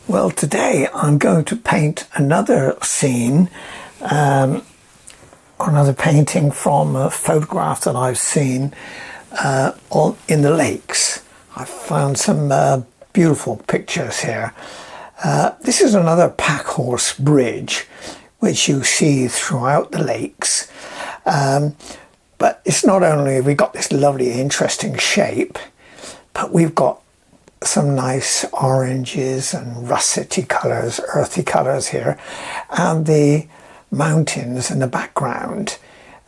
Well, today I'm going to paint another scene, another painting from a photograph that I've seen in the lakes. I've found some beautiful pictures here. This is another Packhorse Bridge, which you see throughout the lakes. But it's not only have we got this lovely, interesting shape, but we've got some nice oranges and russety colours, earthy colours here, and the mountains in the background.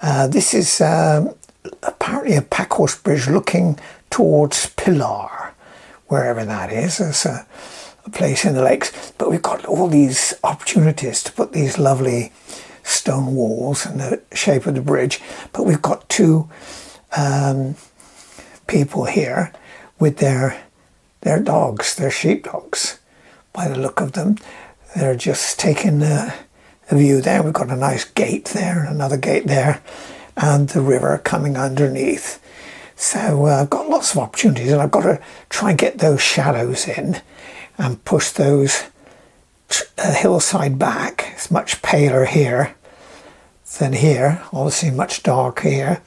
This is apparently a Packhorse Bridge looking towards Pilar, wherever that is. There's a place in the lakes, but we've got all these opportunities to put these lovely stone walls in the shape of the bridge. But we've got two people here with their dogs, their sheepdogs, by the look of them. They're just taking a view there. We've got a nice gate there, another gate there, and the river coming underneath. So I've got lots of opportunities, and I've got to try and get those shadows in and push those hillside back. It's much paler here than here, obviously much darker here.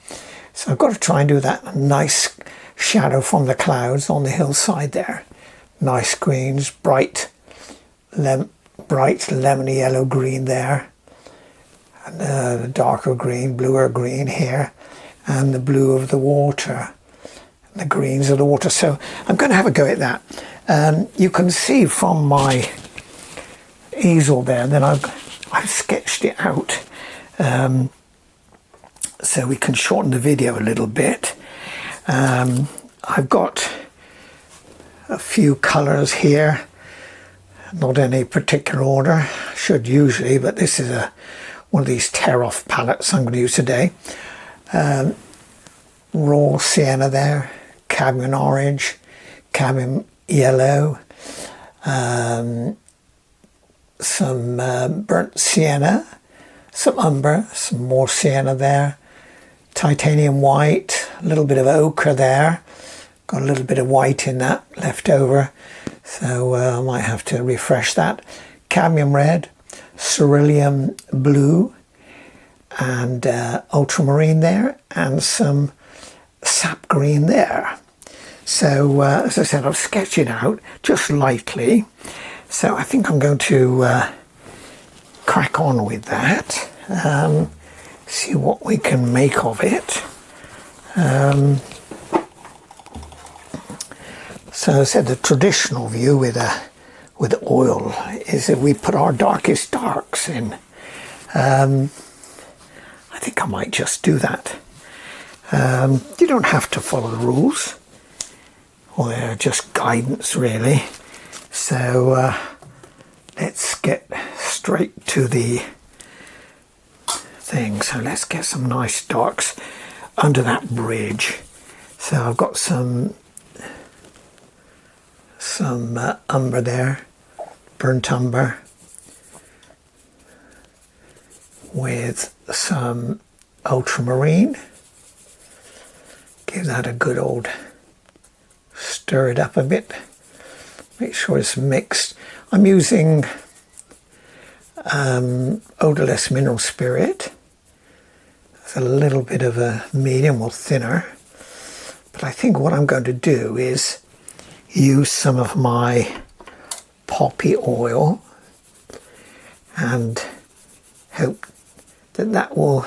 So I've got to try and do that nice shadow from the clouds on the hillside there. Nice greens, bright lemony yellow green there, and the darker green, bluer green here, and the blue of the water, and the greens of the water. So I'm going to have a go at that. You can see from my easel there that I've sketched it out, so we can shorten the video a little bit. I've got a few colours here, not in any particular order, should usually, but this is one of these tear-off palettes I'm going to use today. Raw sienna there, cadmium orange, cadmium yellow, some burnt sienna, some umber, some more sienna there, titanium white, a little bit of ochre there, got a little bit of white in that left over, so I might have to refresh that. Cadmium red, cerulean blue, and ultramarine there, and some sap green there. So as I said, I've sketched it out just lightly, so I think I'm going to crack on with that, see what we can make of it. So as I said, the traditional view with oil is that we put our darkest darks in. I think I might just do that. You don't have to follow the rules, or they're just guidance really. So let's get straight to the thing. So let's get some nice darks under that bridge. So I've got some umber there, burnt umber, with some ultramarine. Give that a good old stir it up a bit. Make sure it's mixed. I'm using odorless mineral spirit. It's a little bit of a medium or thinner. But I think what I'm going to do is use some of my poppy oil and hope that will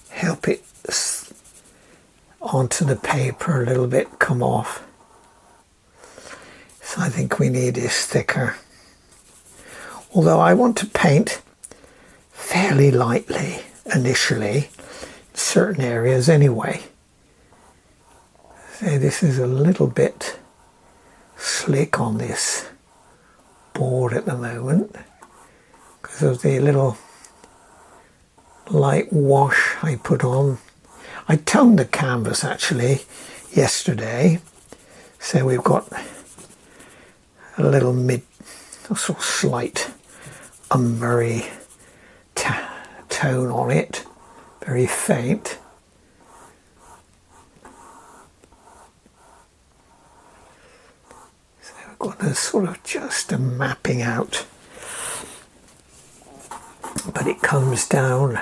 help it onto the paper a little bit, come off. So I think we need this thicker. Although I want to paint fairly lightly initially, in certain areas anyway. So this is a little bit slick on this board at the moment because of the little light wash I put on. I toned the canvas actually yesterday, so we've got a little sort of slight umbery tone on it, very faint. got a sort of just a mapping out, but it comes down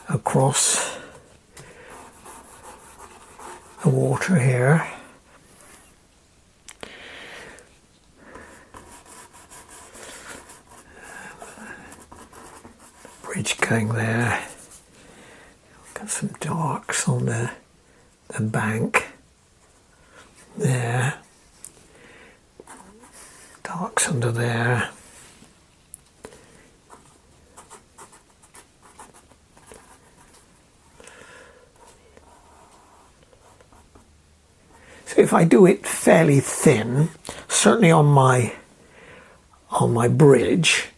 across the water here. Bridge going there. Got some darks on the bank there. Darks under there. So if I do it fairly thin, certainly on my bridge,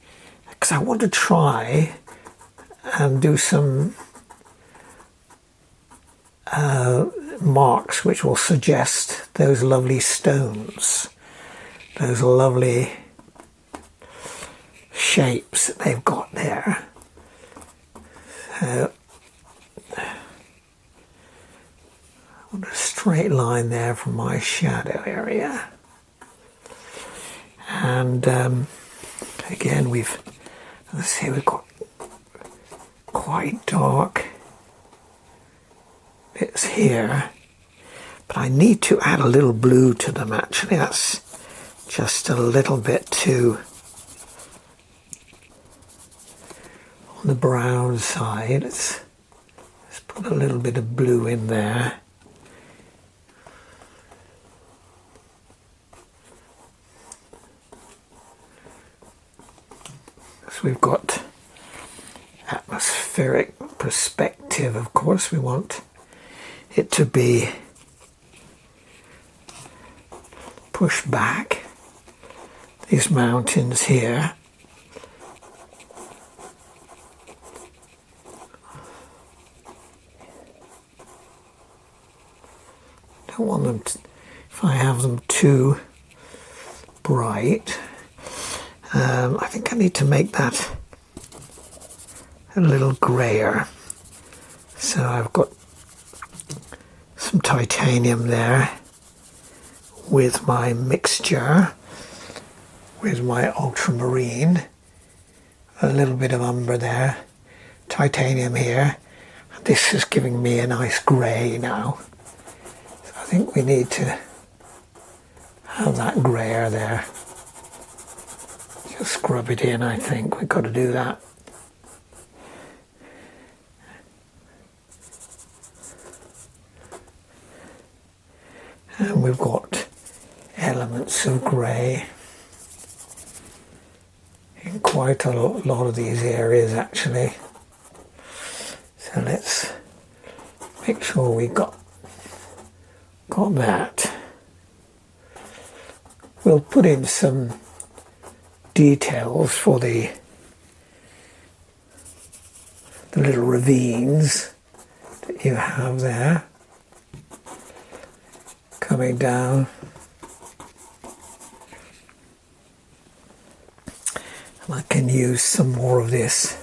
because I want to try and do some marks which will suggest those lovely stones, those lovely shapes that they've got there. So I want a straight line there from my shadow area, and again we've got quite dark bits here, but I need to add a little blue to them. Actually, that's just a little bit too on the brown side. Let's put a little bit of blue in there. So we've got atmospheric perspective, of course. We want it to be pushed back, these mountains here. Don't want them to, if I have them too bright. I think I need to make that a little grayer. So I've got some titanium there with my mixture, with my ultramarine, a little bit of umber there, titanium here. This is giving me a nice grey now. So I think we need to have that grayer there. Just scrub it in, I think. We've got to do that. And we've got elements of grey in quite a lot of these areas, actually. So let's make sure we got that. We'll put in some details for the little ravines that you have there coming down. And I can use some more of this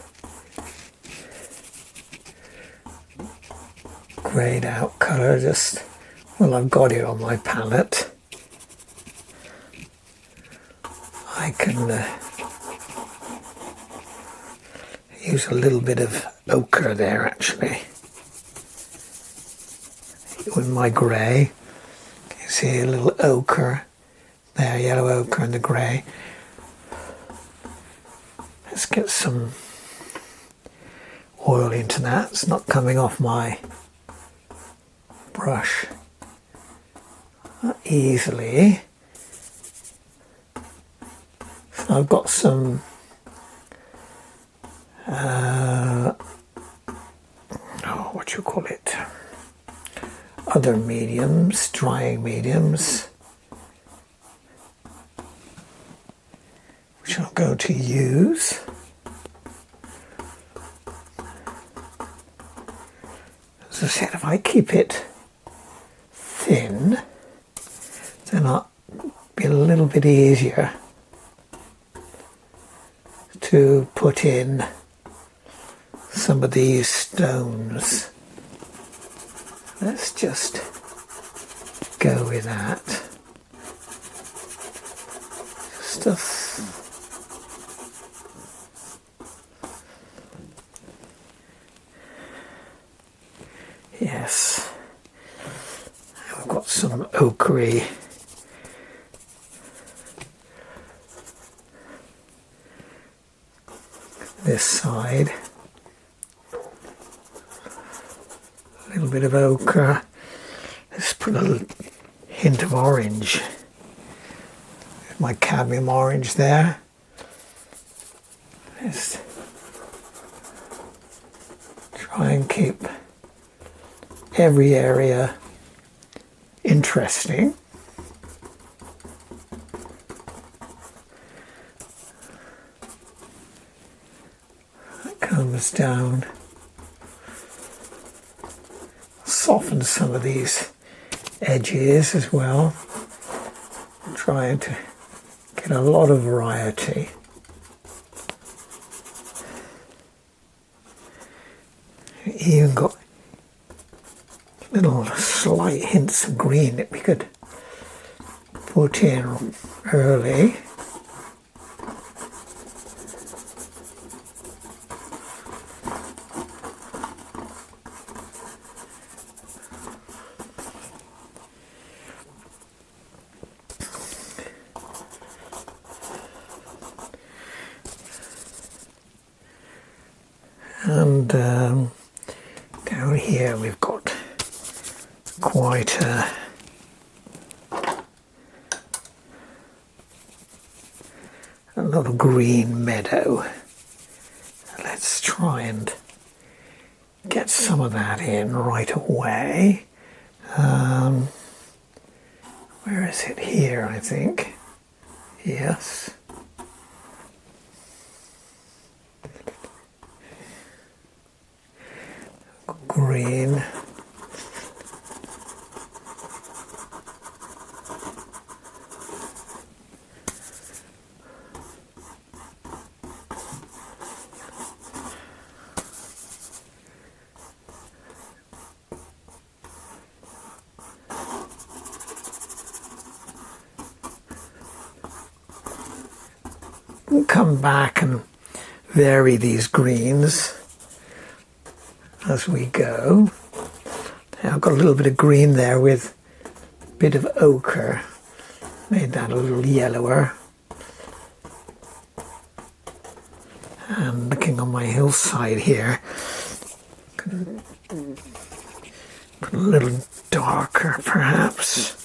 greyed out colour, just, well, I've got it on my palette. I can use a little bit of ochre there, actually, with my grey. You see a little ochre there, yellow ochre and the grey. Let's get some oil into that. It's not coming off my brush easily. So I've got some what do you call it? Other mediums, drying mediums, which I'm going to use. As I said, if I keep it thin, then it'll be a little bit easier to put in some of these stones. Let's just go with that. just a yes, I've got some ochre this side, a little bit of ochre. Let's put a little hint of orange, my cadmium orange there. Let's try and keep every area interesting. That comes down, soften some of these edges as well. I'm trying to get a lot of variety. Even got little slight hints of green that we could put in early. And down here we've got quite a lot of green meadow. Let's try and get some of that in right away. Where is it? Here, I think. Yes. Green. We'll come back and vary these greens as we go. I've got a little bit of green there with a bit of ochre, made that a little yellower. And looking on my hillside here, put a little darker perhaps.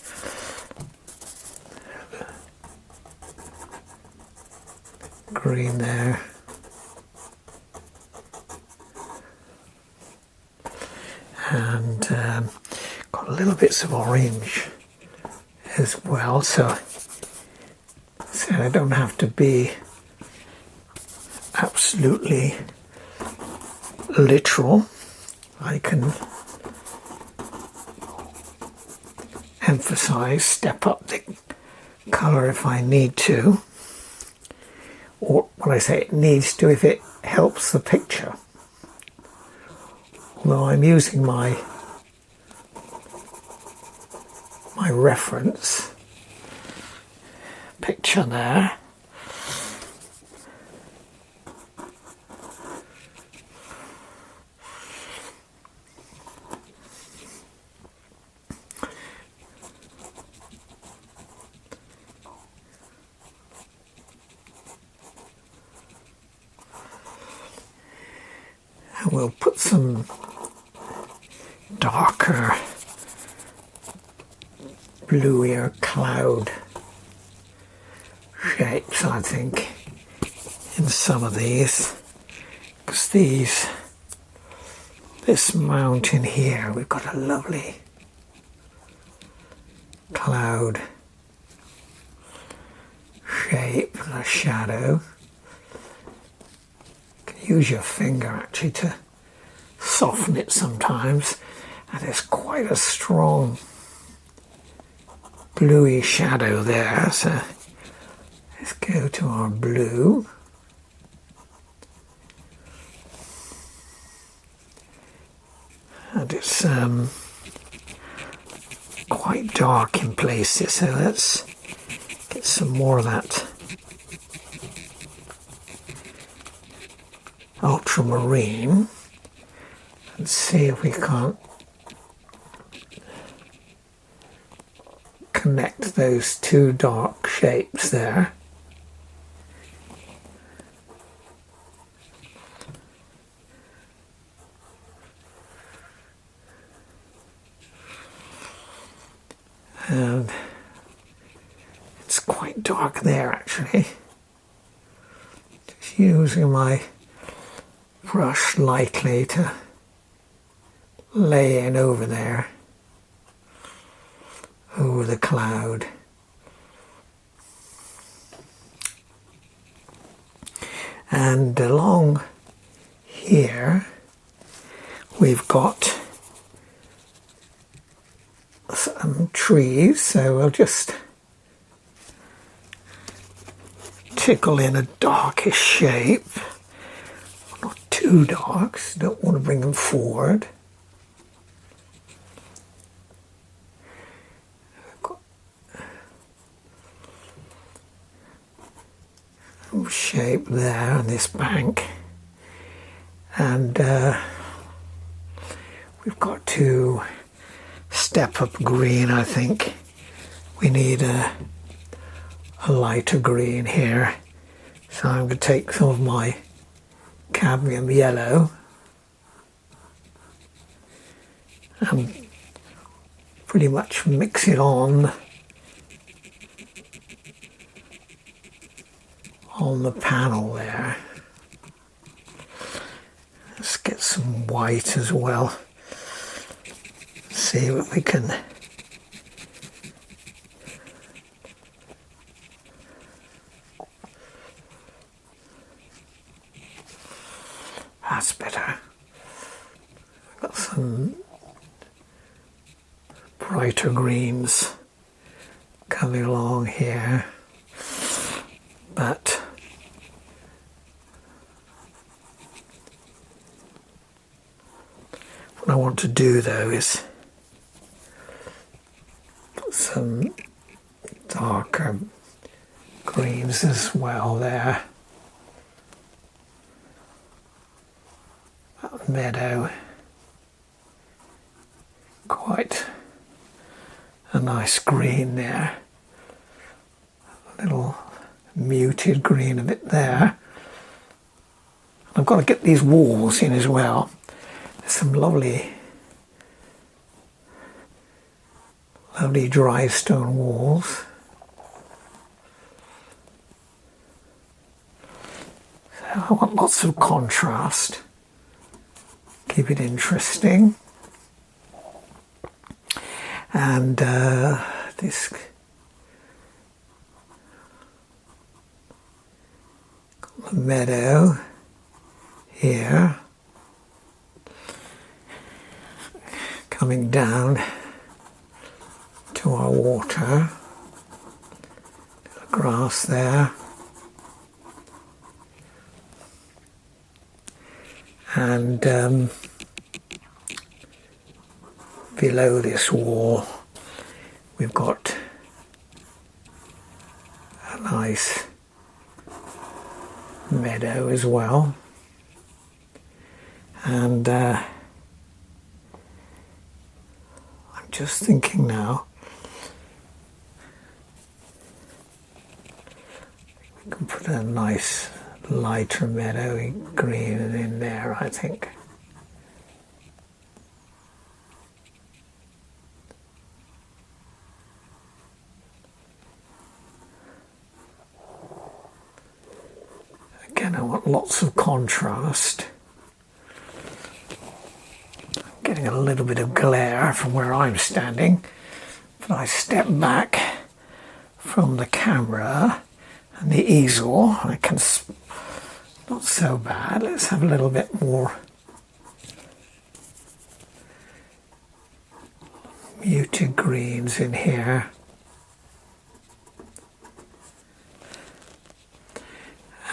Green there. And got little bits of orange as well, so I don't have to be absolutely literal. I can emphasize, step up the colour if I need to, or when I say it needs to, if it helps the picture. Although I'm using my reference picture there. And we'll put some darker bluier cloud shapes, I think, in some of these, because this mountain here, we've got a lovely cloud shape and a shadow. You can use your finger actually to soften it sometimes, and there's quite a strong bluey shadow there. So let's go to our blue. And it's quite dark in places, so let's get some more of that ultramarine and see if we can't connect those two dark shapes there. And it's quite dark there actually. Just using my brush lightly to lay in over there, over the cloud. And along here we've got some trees, so we'll just tickle in a darkish shape. Not too dark, so don't want to bring them forward. Some shape there on this bank, and we've got to step up green. I think we need a lighter green here, so I'm going to take some of my cadmium yellow and pretty much mix it on the panel there. Let's get some white as well. See what we can that's better. Got some brighter greens coming along here, but what I want to do though is put some darker greens as well there. That meadow, quite a nice green there. A little muted green of it there. I've got to get these walls in as well. There's some lovely dry stone walls. So I want lots of contrast. Keep it interesting. And this meadow here, coming down to our water, the grass there, and below this wall we've got a nice meadow as well, and I'm just thinking now we can put a nice lighter meadowy green in there, I think. Again, I want lots of contrast. I'm getting a little bit of glare from where I'm standing, but I step back from the camera and the easel. I can, not so bad. Let's have a little bit more muted greens in here.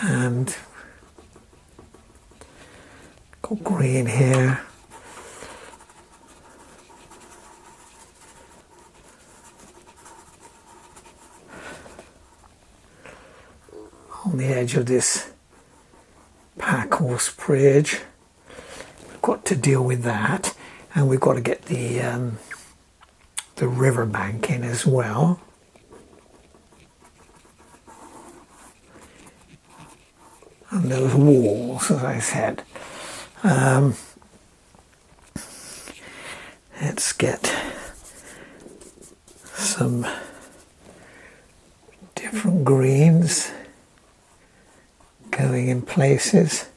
And got green here. On the edge of this Packhorse Packhorse Bridge. We've got to deal with that, and we've got to get the riverbank in as well. And those walls, as I said. Let's get some different greens going in places.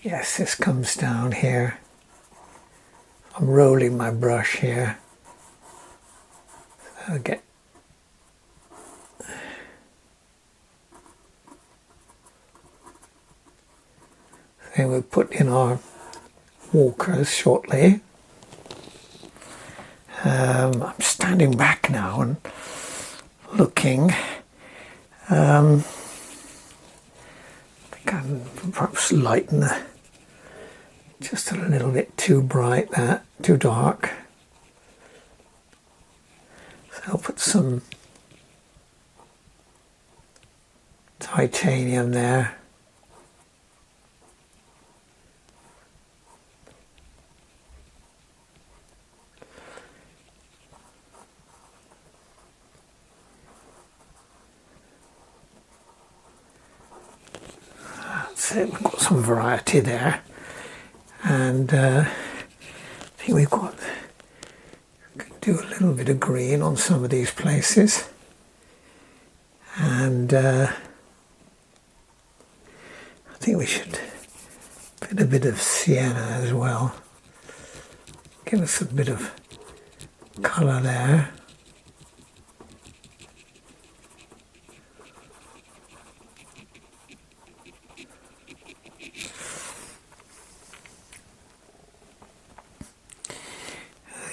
Yes, this comes down here. I'm rolling my brush here. So I'll get then we'll put in our walkers shortly. I'm standing back now and looking. I think I can perhaps lighten just a little bit too bright, that too dark. So I'll put some titanium there. We've got some variety there, and I think we've got do a little bit of green on some of these places, and I think we should put a bit of sienna as well, give us a bit of colour there.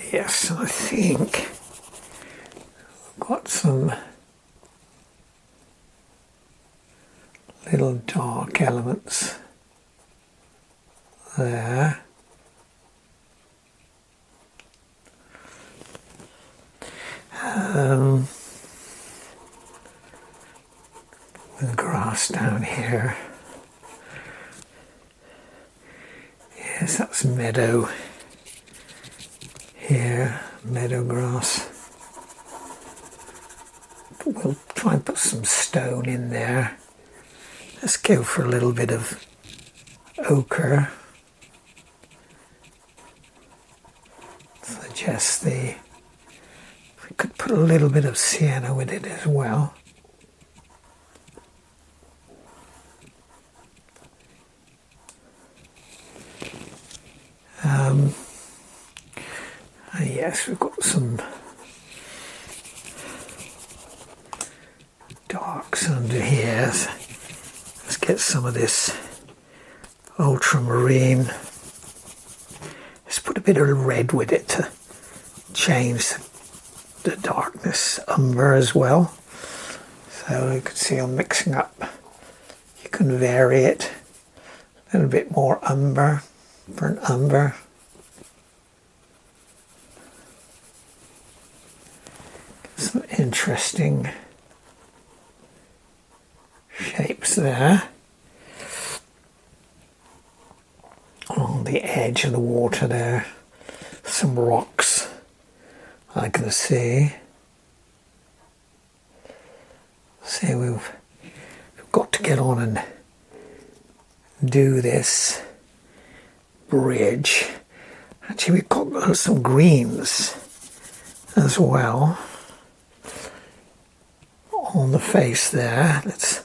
Yes, I think I've got some little dark elements there. The grass down here. Yes, that's meadow. Here, meadow grass. We'll try and put some stone in there. Let's go for a little bit of ochre. Suggest we could put a little bit of sienna with it as well. Yes, we've got some darks under here. Let's get some of this ultramarine. Let's put a bit of red with it to change the darkness, umber as well. So you can see I'm mixing up. You can vary it. A little bit more umber, burnt umber. Some interesting shapes there along the edge of the water there. Some rocks I can see. See, we've got to get on and do this bridge. Actually, we've got some greens as well on the face there. Let's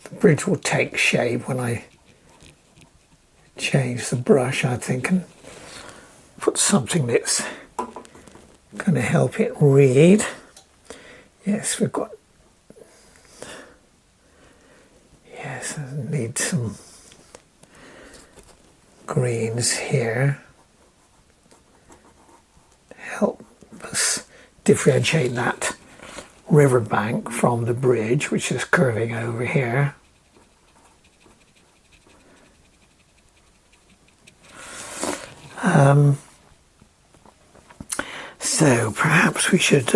the bridge will take shape when I change the brush, I think, and put something that's going to help it read. Yes, we've got, yes, Need some greens here. Help us differentiate that riverbank from the bridge, which is curving over here. So perhaps we should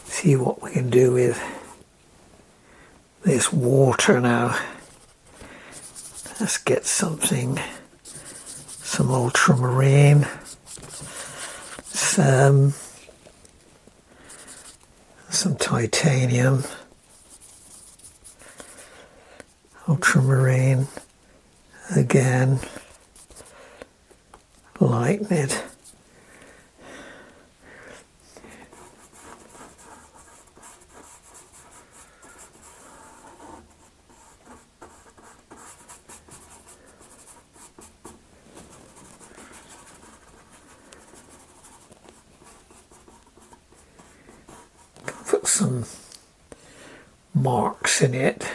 see what we can do with this water now. Let's get some ultramarine, some titanium, ultramarine again, lighten it. Put some marks in it.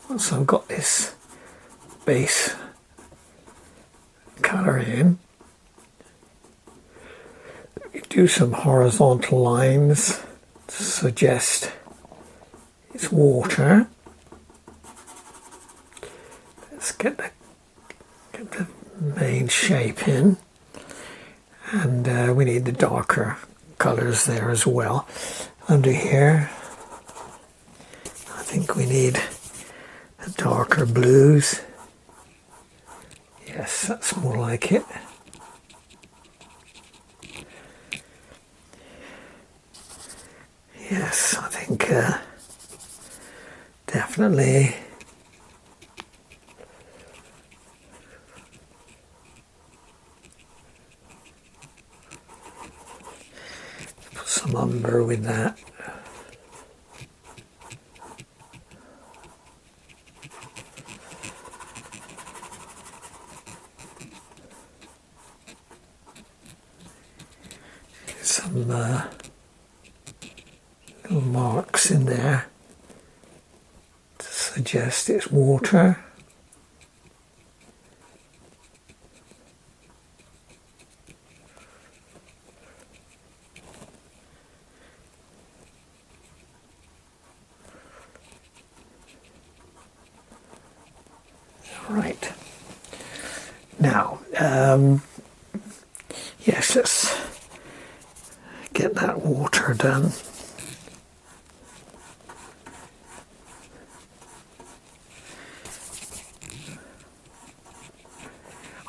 Once I've got this base colour in, do some horizontal lines to suggest it's water. Let's get the main shape in. And we need the darker colours there as well. Under here, I think we need the darker blues. Yes, that's more like it. Yes, I think definitely. Some umber with that. Some little marks in there to suggest it's water. Right. Now, yes, let's get that water done.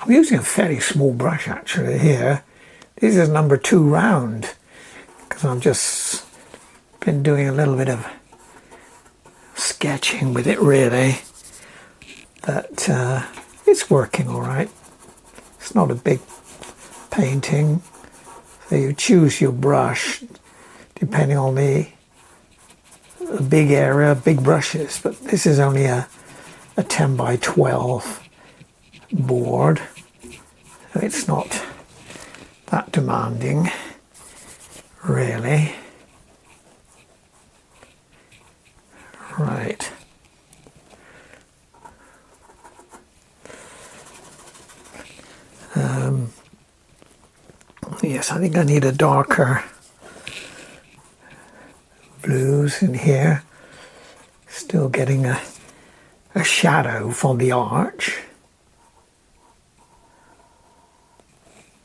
I'm using a fairly small brush actually here. This is number 2 round because I've just been doing a little bit of sketching with it really. But it's working all right. It's not a big painting, so you choose your brush depending on the big area, big brushes. But this is only a 10 by 12 board, so it's not that demanding, really. Right. Yes, I think I need a darker blues in here. Still getting a shadow from the arch.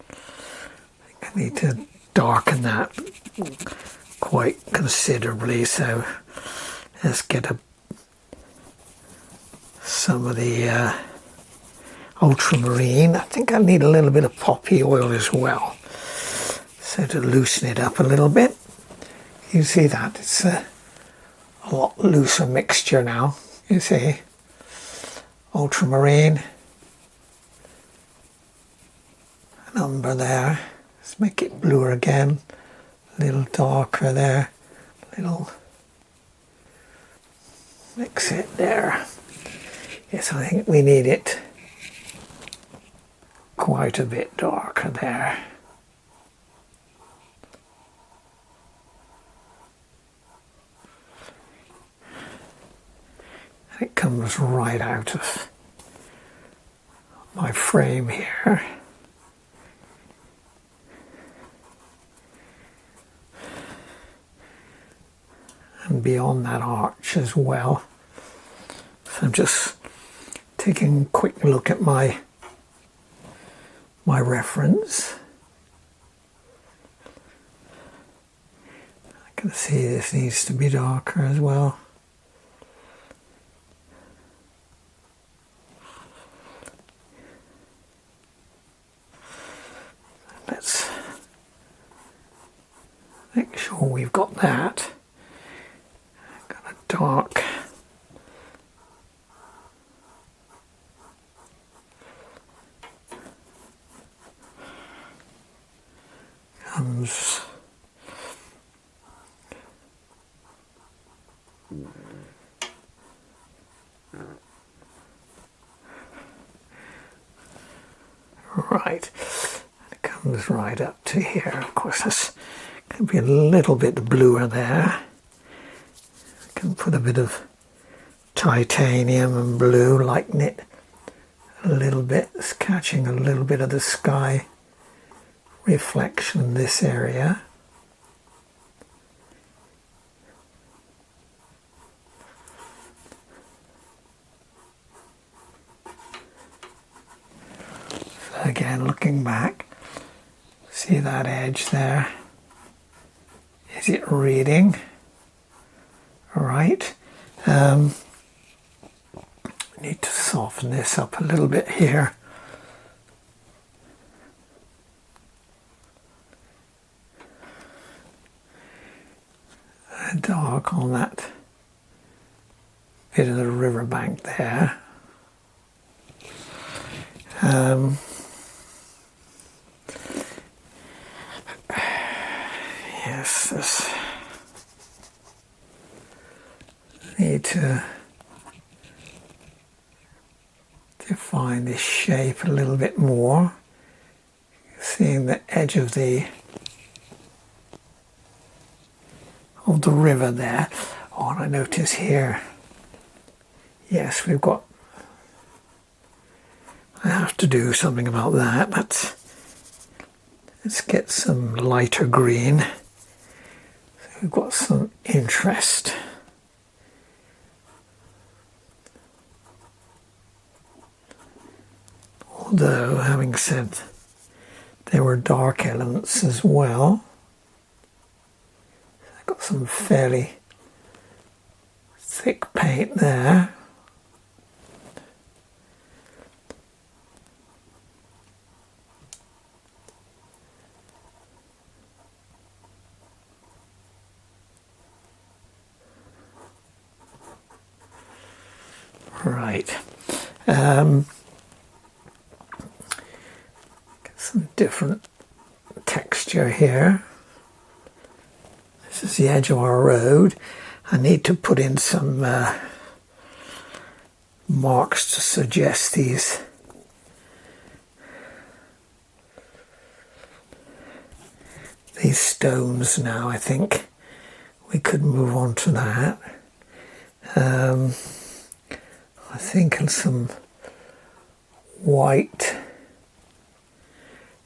I think I need to darken that quite considerably, so let's get some of the ultramarine. I think I need a little bit of poppy oil as well, so to loosen it up a little bit. You see that it's a lot looser mixture now. You see, ultramarine, an umber there. Let's make it bluer again, a little darker there, a little, mix it there. Yes, I think we need it quite a bit darker there. It comes right out of my frame here. And beyond that arch as well. So I'm just taking a quick look at my reference. I can see this needs to be darker as well. Let's make sure we've got that. Got a dark comes right. It comes right up to here. Of course, this can be a little bit bluer there. I can put a bit of titanium and blue, lighten it a little bit. It's catching a little bit of the sky reflection in this area. So again, looking back, see that edge there? Is it reading? All right. Need to soften this up a little bit here. Dark on that bit of the riverbank there. Yes, this need to define this shape a little bit more. Seeing the edge of the river there. Oh, and I notice here, yes, we've got, I have to do something about that, but let's get some lighter green. So we've got some interest. Although, having said there were dark elements as well, I've got some fairly thick paint there. Right. Get some different texture here. This is the edge of our road. I need to put in some marks to suggest these stones now. I think we could move on to that. I think some white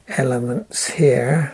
elements here.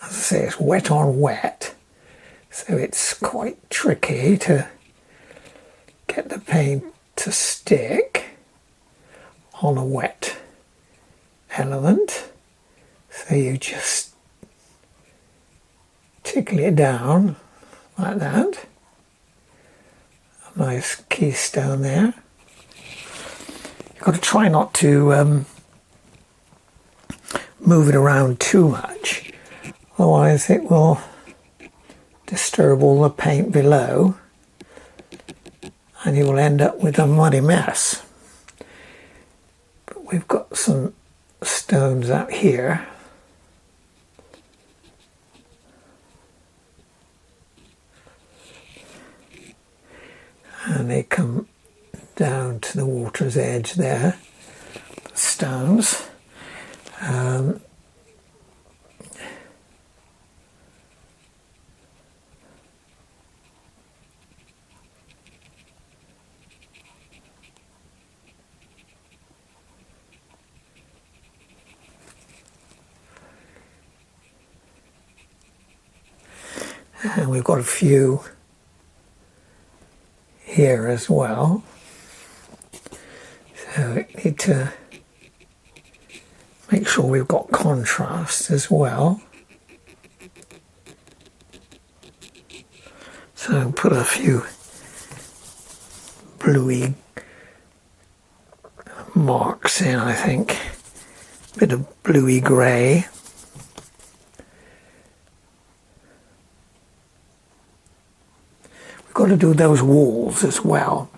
As I say, it's wet on wet, so it's quite tricky to get the paint to stick on a wet element. So you just tickle it down like that. A nice keystone there. You've got to try not to move it around too much. Otherwise it will disturb all the paint below and you will end up with a muddy mess. But we've got some stones out here. And they come down to the water's edge there, the stones. And we've got a few here as well. So we need to make sure we've got contrast as well. So I'll put a few bluey marks in, I think. A bit of bluey grey. We've got to do those walls as well.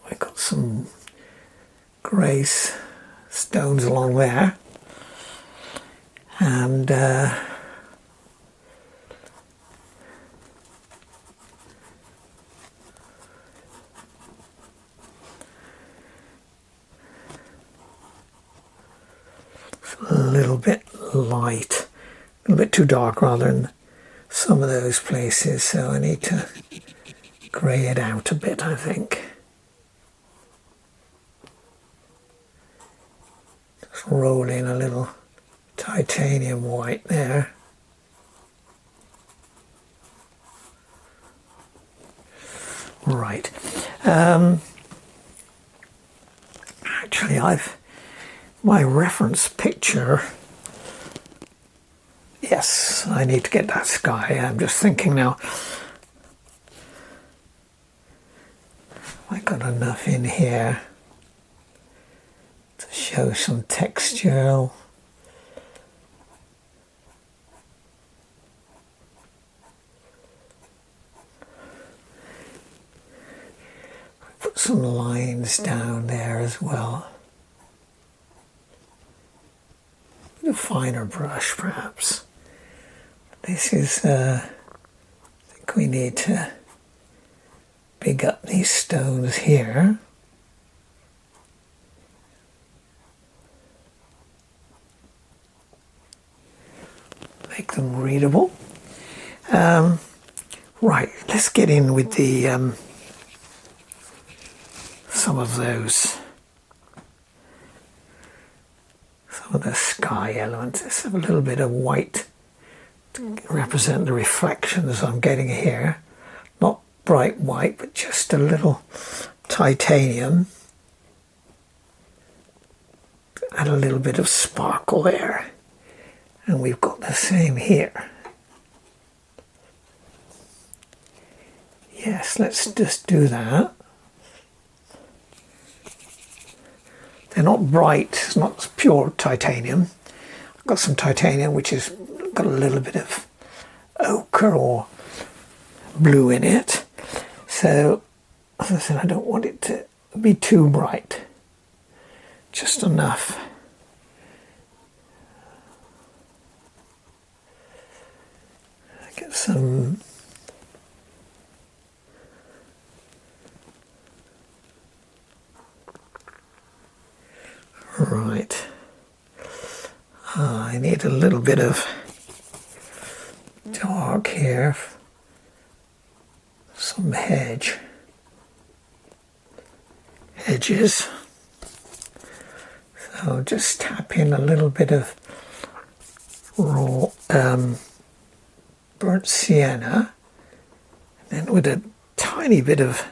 We've got some grey stones along there, and a little bit light, a little bit too dark rather than some of those places, so I need to grey it out a bit, I think. Just roll in a little titanium white there. Right. Actually, my reference picture. Yes, I need to get that sky. I'm just thinking now. I got enough in here to show some texture. Put some lines down there as well. With a finer brush, perhaps. This is, I think we need to big up these stones here. Make them readable. Right, let's get in with the some of the sky elements. Let's have a little bit of white to represent the reflections I'm getting here. Not bright white, but just a little titanium. Add a little bit of sparkle there. And we've got the same here. Yes, let's just do that. They're not bright, it's not pure titanium. I've got some titanium which has got a little bit of ochre or blue in it. So, as I said, I don't want it to be too bright. Just enough. Get some right. I need a little bit of dark here. Some hedges. So just tap in a little bit of raw burnt sienna, and then with a tiny bit of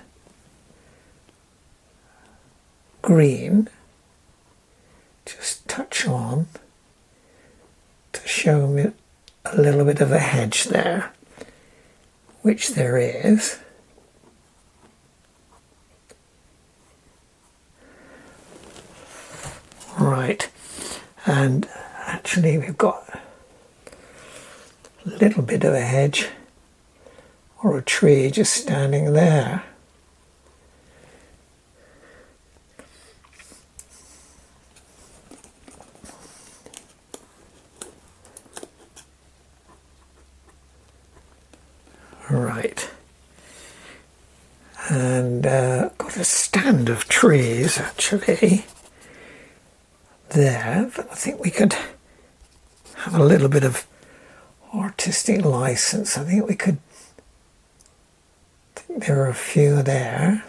green, just touch on to show me a little bit of a hedge there, which there is. Right, and actually we've got a little bit of a hedge or a tree just standing there. Right. And got a stand of trees actually there, but I think we could have a little bit of artistic license. I think there are a few there.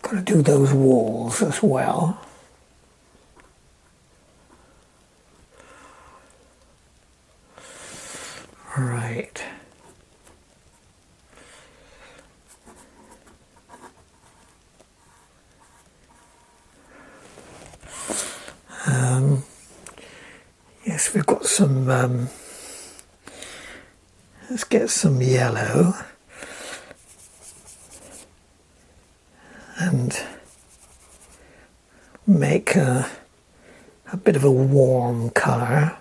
Got to do those walls as well. Right. Yes, we've got some, let's get some yellow and make a bit of a warm colour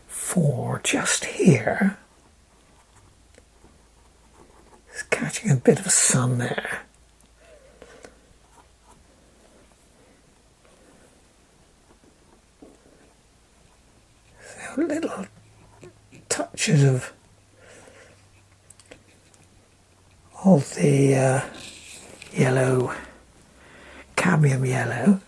for just here. It's catching a bit of sun there. So little touches of the yellow, cadmium yellow.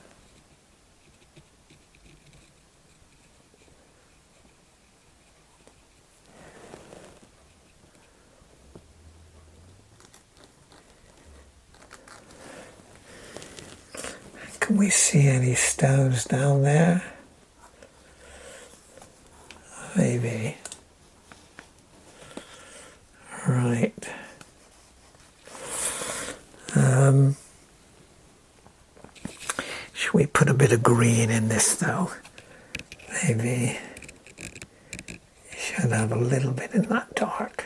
Can we see any stones down there? Maybe. Right. Should we put a bit of green in this though? Maybe. Should have a little bit in that dark.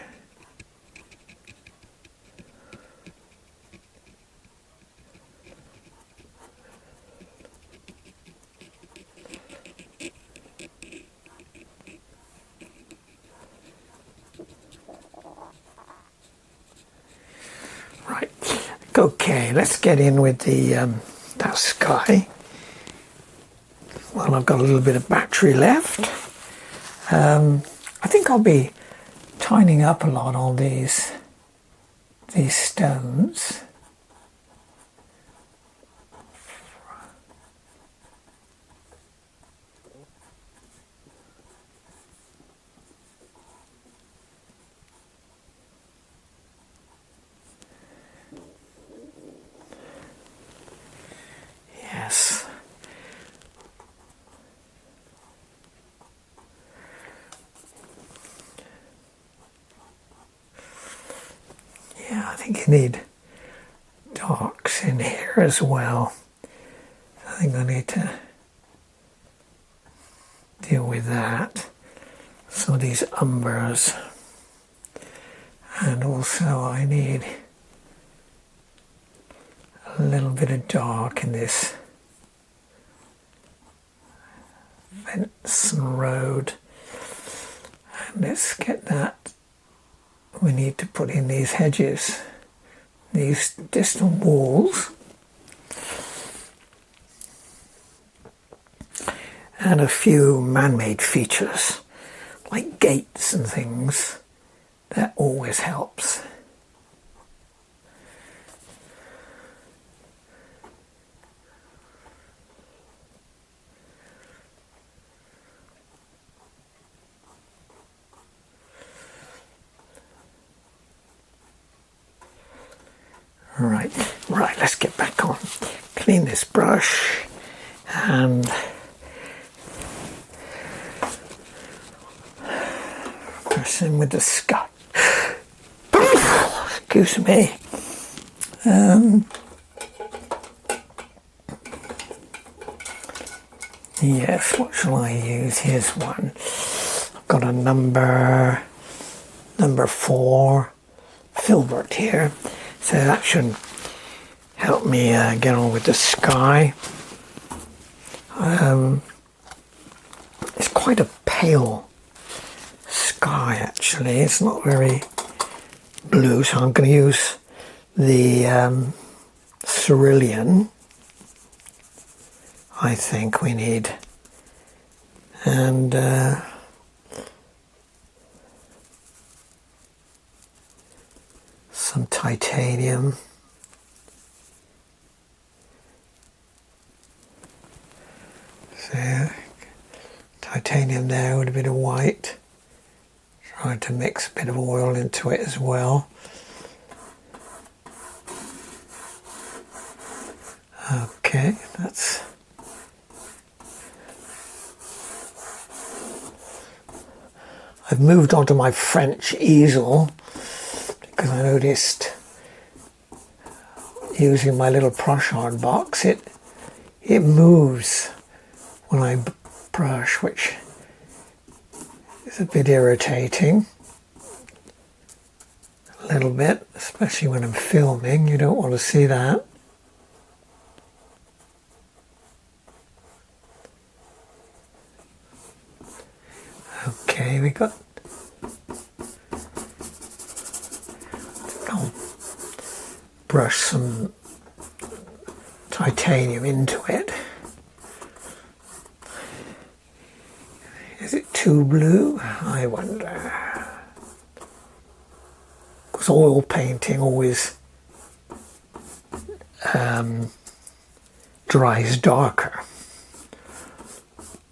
Okay, let's get in with the that sky. Well, I've got a little bit of battery left. I think I'll be tidying up a lot on these stones. Yes. Yeah, I think you need darks in here as well. I think I need to deal with that. Some of these umbers. And also I need a little bit of dark in this fence and road. And let's get that. We need to put in these hedges, these distant walls, and a few man-made features like gates and things. That always helps. Right, let's get back on. Clean this brush and press in with the sky. Excuse me. Yes, what shall I use? Here's one. I've got a number 4 filbert here. So that should help me get on with the sky. It's quite a pale sky actually. It's not very blue, so I'm going to use the cerulean. I think we need, and some titanium. So titanium there with a bit of white. Trying to mix a bit of oil into it as well. Okay, that's I've moved on to my French easel because I noticed using my little brush hard box it moves when I brush, which is a bit irritating. A little bit, especially when I'm filming. You don't want to see that. Okay, we got. I'll brush some titanium into it. Is it too blue? I wonder. Because oil painting always dries darker.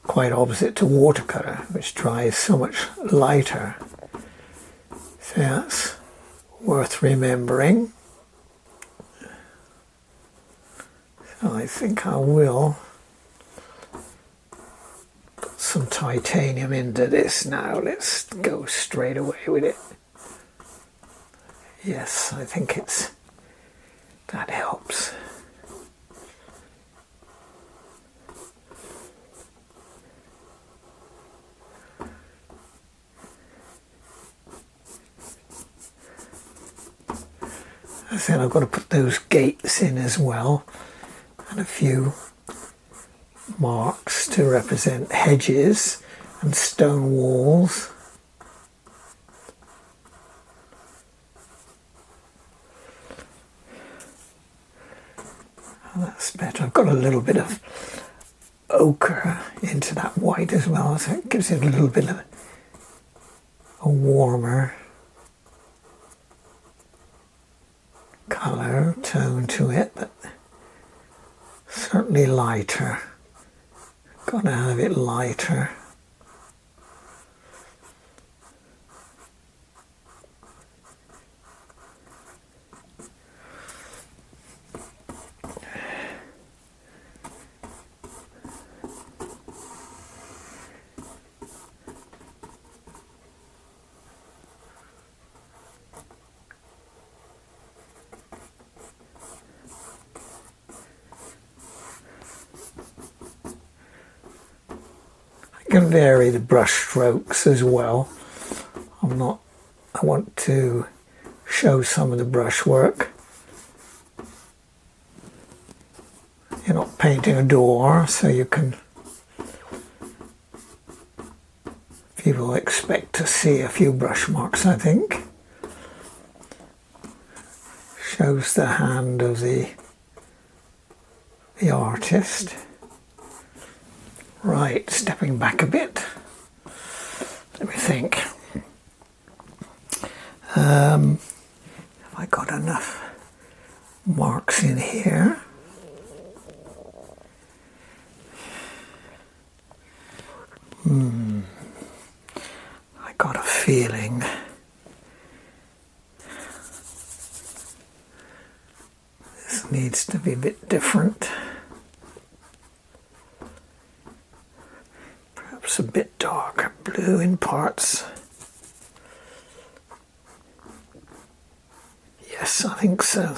Quite opposite to watercolor, which dries so much lighter. So that's worth remembering. So I think I will put some titanium into this now. Let's go straight away with it. Yes, I think that helps. I said I've got to put those gates in as well, and a few marks to represent hedges and stone walls. Oh, that's better. I've got a little bit of ochre into that white as well, so it gives it a little bit of a warmer colour tone to it, but certainly lighter. Got to have it lighter. Can vary the brush strokes as well. I want to show some of the brushwork. You're not painting a door, so you can, people expect to see a few brush marks, I think. Shows the hand of the artist. Right, stepping back a bit. Let me think. Have I got enough marks in here? I got a feeling this needs to be a bit different. Perhaps a bit darker blue in parts. Yes, I think so.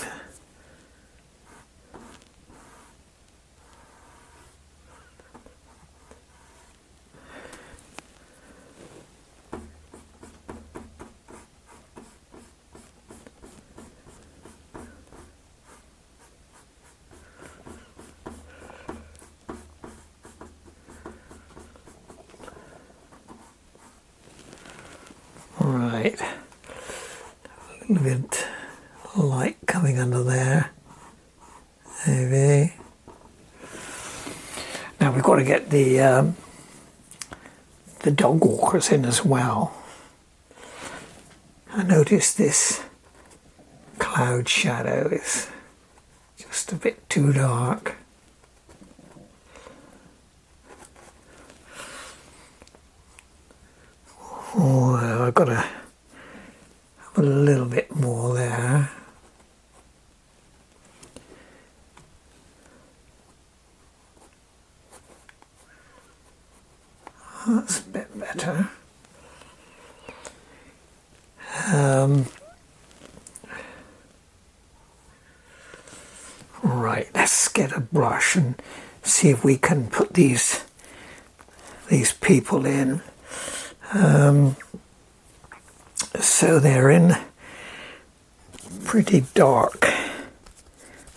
Right, a little bit of light coming under there, maybe. Now we've got to get the dog walkers in as well. I noticed this cloud shadow is just a bit too dark. Oh, I've got to have a little bit more there. That's a bit better. Right, let's get a brush and see if we can put these people in. So they're in pretty dark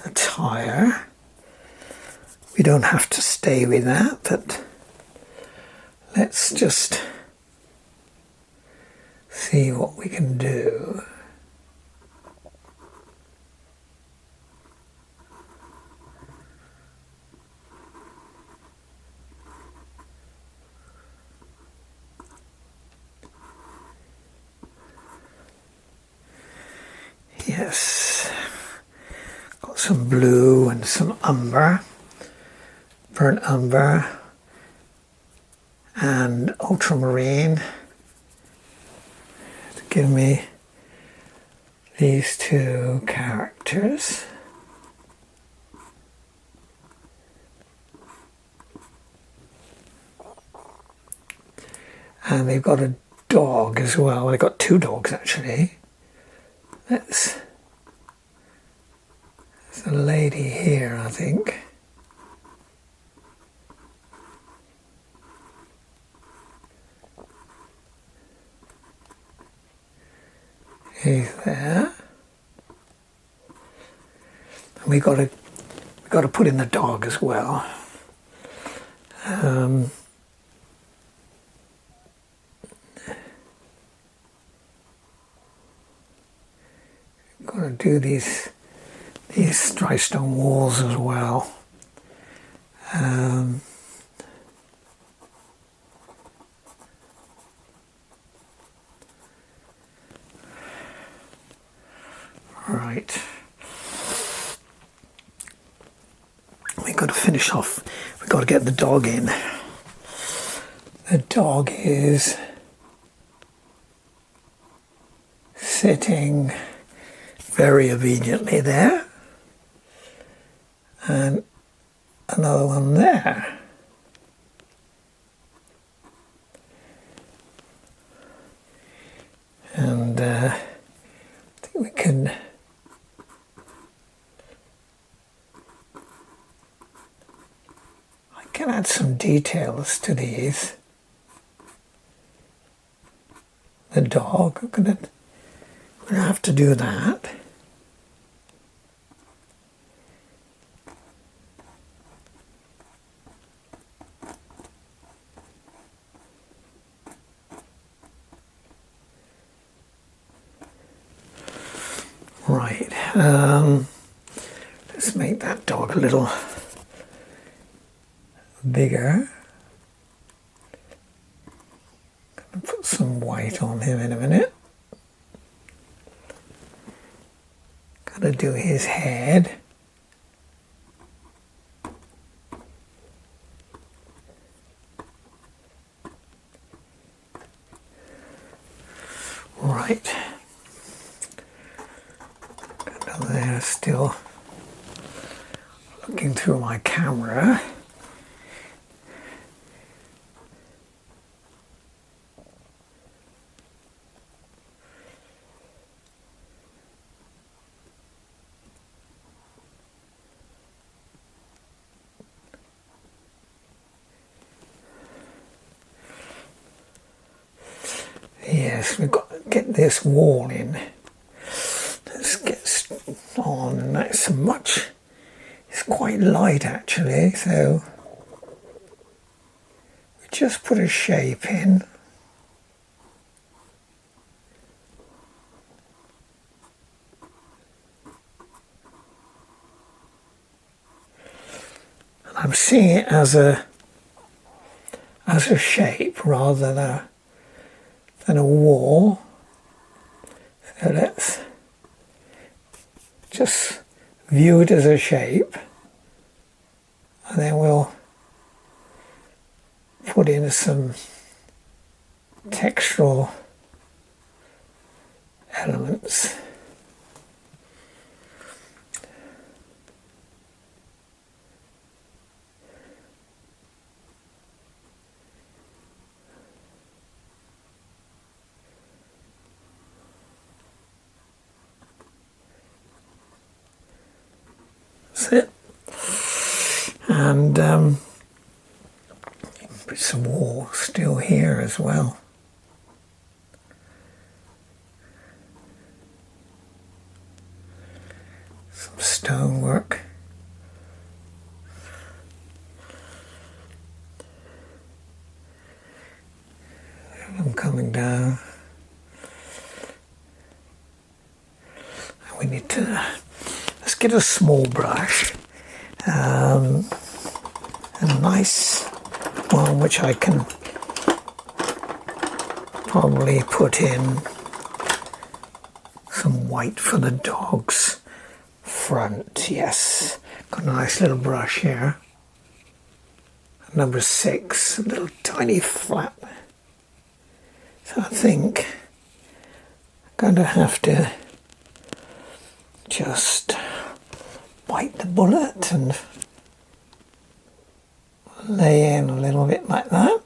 attire. We don't have to stay with that, but let's just see what we can do. Yes, got some blue and some umber, burnt umber and ultramarine to give me these two characters. And they've got a dog as well. They've got two dogs actually. There's a lady here, I think. He's there. And we got to put in the dog as well. Got to do these dry stone walls as well. Right. We've got to finish off. We've got to get the dog in. The dog is sitting very obediently there, and another one there. And I think we can add some details to these. The dog, I'm gonna have to do that. Right, let's make that dog a little bigger. Gonna put some white on him in a minute. Gotta do his head. Right. There, still looking through my camera. Yes, we've got to get this wall in. Let's get on. That's much. It's quite light actually, so we just put a shape in. I'm seeing it as a shape rather than a wall. So let's just view it as a shape, and then we'll put in some textural elements. That's it. And put some wall still here as well. Some stonework. I'm coming down. We need to, let's get a small brush, a nice one which I can probably put in some white for the dog's front. Yes, got a nice little brush here. Number 6, a little tiny flat. So I think I'm going to have to just bite the bullet and lay in a little bit like that.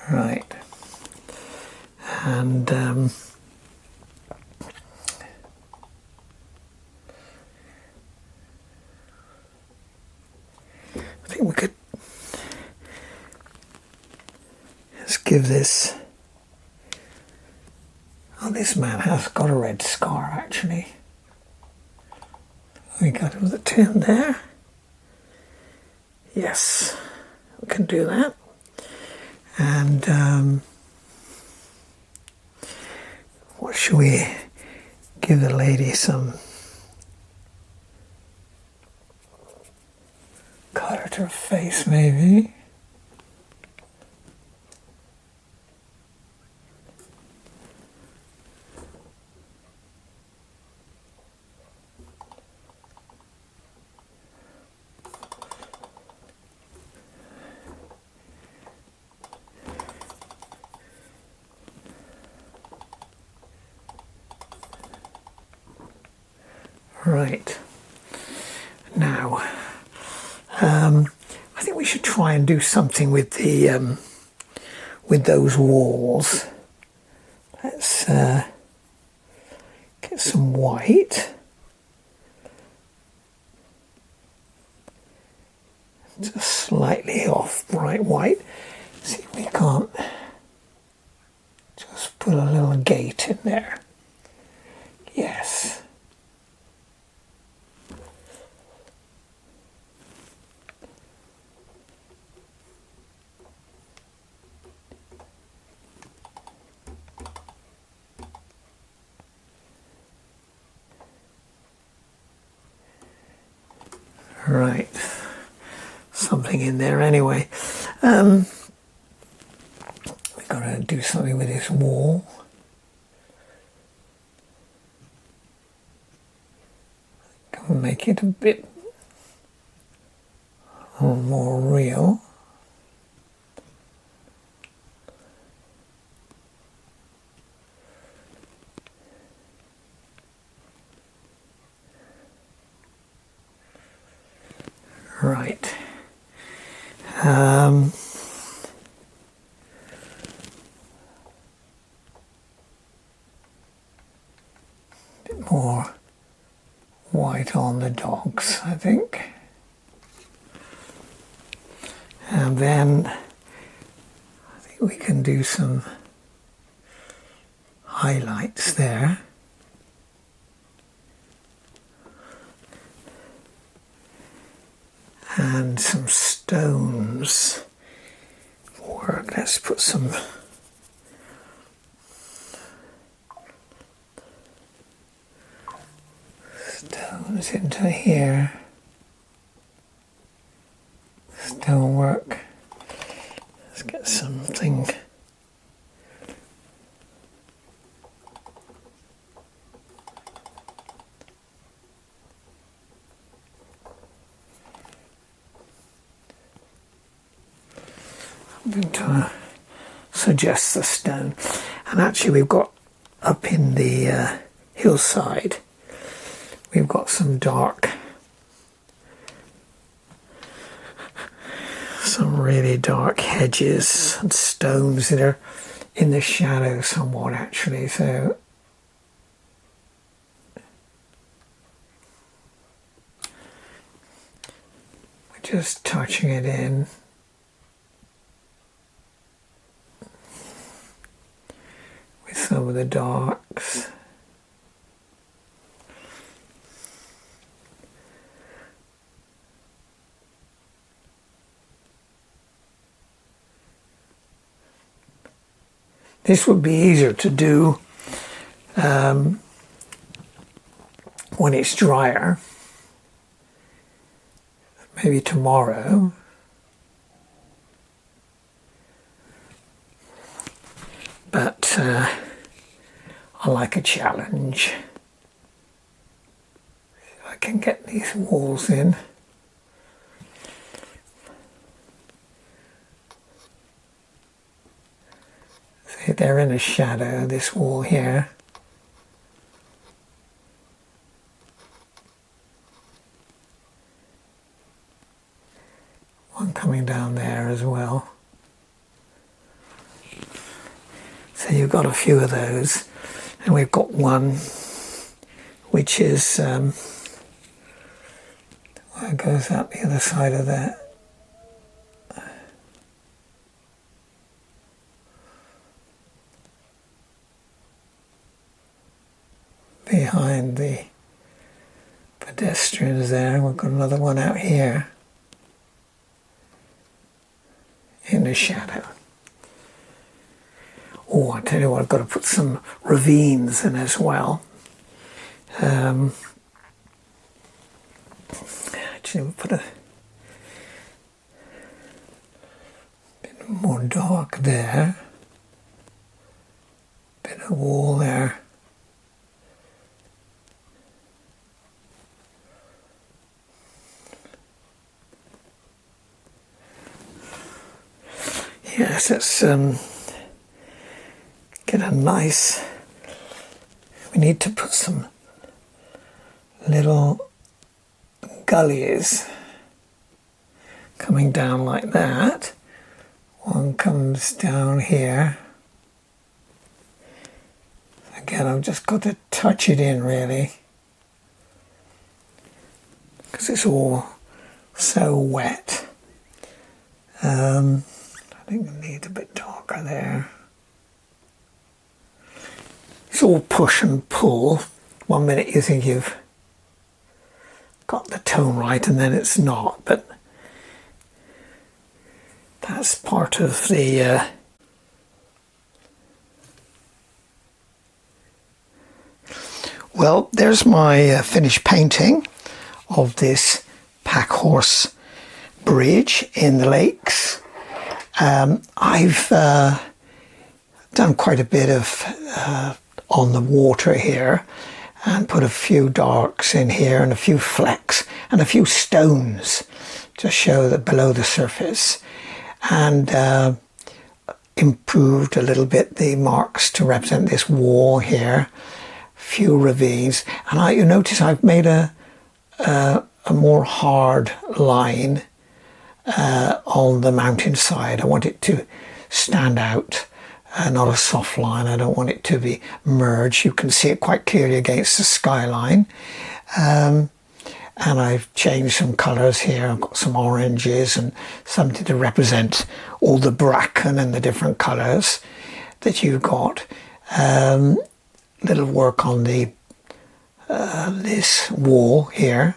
Right, and I think we could let's give this. Oh, this man has got a red scar actually. We got it with a tin there. Yes, we can do that. And what should we give the lady? Some cut at her face maybe. Right, now I think we should try and do something with the with those walls. Let's get some white, just slightly off bright white. See if we can't just put a little gate in there. Yes. Right, something in there anyway. We've got to do something with this wall. Can we make it a bit more real? Right. Bit more white on the dogs, I think. And then I think we can do some highlights there. And some stones. Let's put some stones into here. Stonework. Let's get something. I'm going to suggest the stone. And actually we've got up in the hillside, we've got some really dark hedges and stones that are in the shadow somewhat actually. So we're just touching it in. With some of the darks. This would be easier to do when it's drier, maybe tomorrow. But I like a challenge. If I can get these walls in. See, they're in a shadow, this wall here. One coming down there as well. So you've got a few of those, and we've got one which is it goes up the other side of that. Behind the pedestrians there. We've got another one out here in the shadow. Oh, I tell you what, I've got to put some ravines in as well. Actually, we'll put a bit more dark there. Bit of wall there. Yes, let's get a nice, we need to put some little gullies coming down like that. One comes down here. Again, I've just got to touch it in really, because it's all so wet. I think I need a bit darker there. It's all push and pull. One minute you think you've got the tone right and then it's not, but that's part of the well, there's my finished painting of this Packhorse Bridge in the lakes. I've done quite a bit of on the water here and put a few darks in here and a few flecks and a few stones to show that below the surface, and improved a little bit the marks to represent this wall here, few ravines, and you notice I've made a more hard line on the mountainside. I want it to stand out, not a soft line. I don't want it to be merged. You can see it quite clearly against the skyline. and I've changed some colours here. I've got some oranges and something to represent all the bracken and the different colours that you've got. Little work on the this wall here,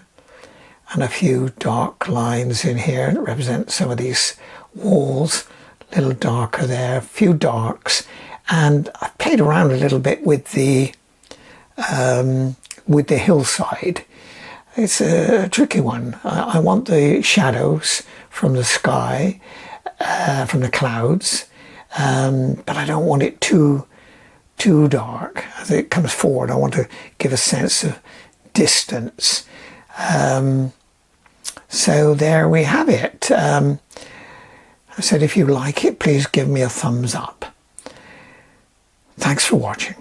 and a few dark lines in here that represent some of these walls. A little darker there, a few darks, and I've played around a little bit with the hillside. It's a tricky one. I want the shadows from the sky, from the clouds, but I don't want it too dark. As it comes forward, I want to give a sense of distance. So there we have it. I said if you like it, please give me a thumbs up. Thanks for watching.